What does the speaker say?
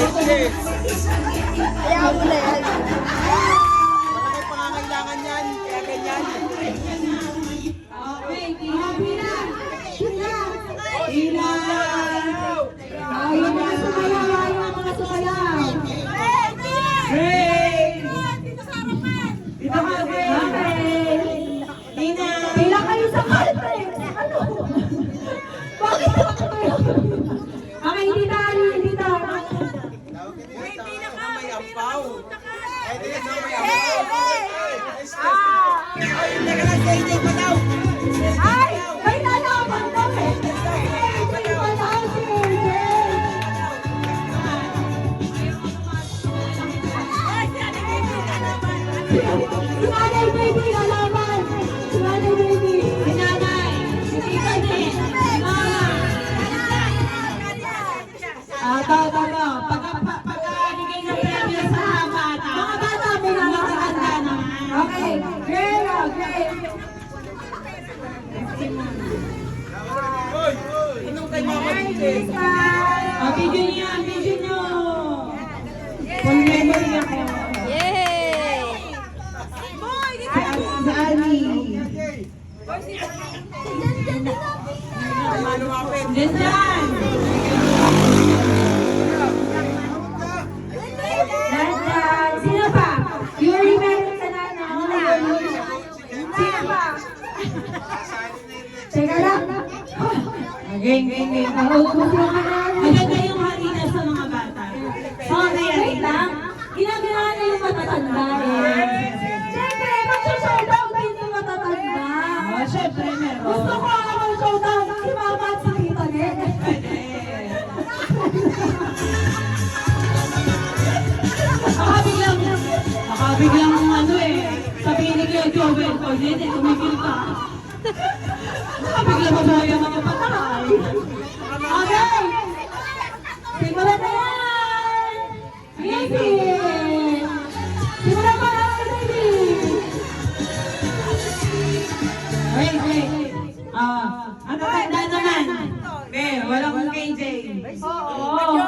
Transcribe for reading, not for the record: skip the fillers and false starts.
Kaya mo na yan. Malaki pangangailangan yan, kaya ganyan. Okay, Tina, Tina. Tina. Oh, yung mga sumayaw, yung mga sumayaw. Great! Dito ka, Great! Tina! Bilang kayo sa kalpe! Ano? Bakit ako kayo? Okay, hindi tayo, hindi tayo. May ampaw. Ay, teka lang, JJ pa daw. Ay! May nalaman daw eh! Hindi pa daw si AJ! Si Nanay Baby nalaman! Si Nanay Baby! Si Nanay! Si Tita Nen! Si Mama! Tawa. Pagka-bigay ng premyo sa mga bata. Mga bata, may nakakanda naman. Okay, great, great. Anong kay Mama DJ? Video niyo. Full memory ako. Yay! Si Ali. Ay, lumapit. Diyan. Diyan. Sino pa? Yuri meron ka na, no? Sino pa? Teka lang. Game. Maganda yung harina sa mga bata. Wait lang. Ginagawa na yung matatanda eh. Siyempre, mag-showdown din yung matatanda. Oh, siyempre meron. Gusto ko ako mag-showdown si Mama at si Tita Nen. Baka biglang ano eh. Sabihin ni Kuya Joel, o Nene, tumigil ka. Baka biglang mabuhay ang mga patay. Okay! Simulan na yan! Music! Simulan pa na ako, baby! Wait. Ang tatanda naman. Walang KJ. Oo.